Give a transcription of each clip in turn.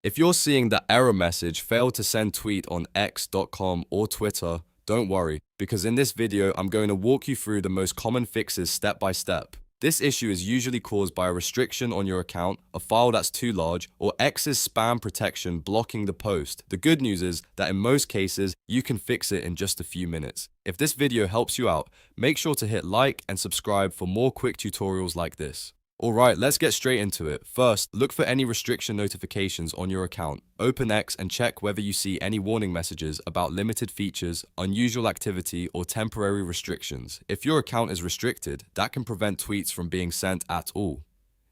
If you're seeing the error message failed to send tweet on x.com or Twitter, don't worry, because in this video I'm going to walk you through the most common fixes step by step. This issue is usually caused by a restriction on your account, a file that's too large, or X's spam protection blocking the post. The good news is that in most cases, you can fix it in just a few minutes. If this video helps you out, make sure to hit like and subscribe for more quick tutorials like this. Alright, let's get straight into it. First, look for any restriction notifications on your account. Open X and check whether you see any warning messages about limited features, unusual activity, or temporary restrictions. If your account is restricted, that can prevent tweets from being sent at all.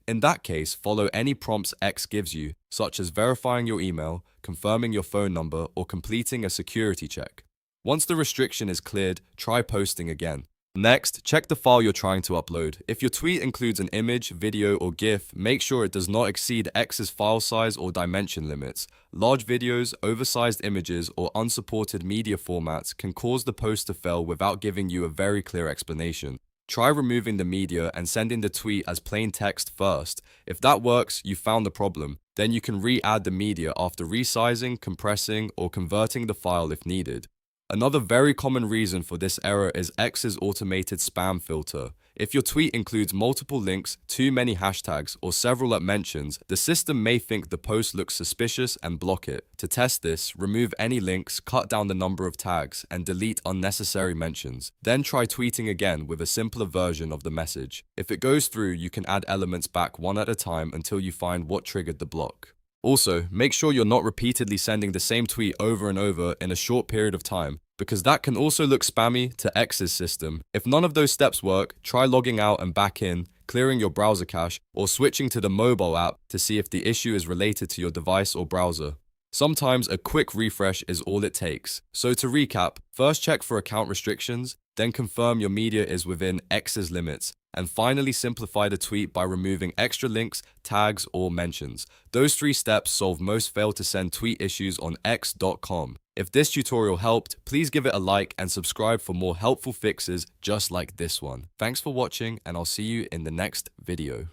In that case, follow any prompts X gives you, such as verifying your email, confirming your phone number, or completing a security check. Once the restriction is cleared, try posting again. Next, check the file you're trying to upload. If your tweet includes an image, video, or GIF, make sure it does not exceed X's file size or dimension limits. Large videos, oversized images, or unsupported media formats can cause the post to fail without giving you a very clear explanation. Try removing the media and sending the tweet as plain text first. If that works, you found the problem. Then you can re-add the media after resizing, compressing, or converting the file if needed. Another very common reason for this error is X's automated spam filter. If your tweet includes multiple links, too many hashtags, or several at mentions, the system may think the post looks suspicious and block it. To test this, remove any links, cut down the number of tags, and delete unnecessary mentions. Then try tweeting again with a simpler version of the message. If it goes through, you can add elements back one at a time until you find what triggered the block. Also, make sure you're not repeatedly sending the same tweet over and over in a short period of time, because that can also look spammy to X's system. If none of those steps work, try logging out and back in, clearing your browser cache, or switching to the mobile app to see if the issue is related to your device or browser. Sometimes a quick refresh is all it takes. So to recap, first check for account restrictions, then confirm your media is within X's limits, and finally simplify the tweet by removing extra links, tags, or mentions. Those 3 steps solve most fail to send tweet issues on x.com. If this tutorial helped, please give it a like and subscribe for more helpful fixes just like this one. Thanks for watching, and I'll see you in the next video.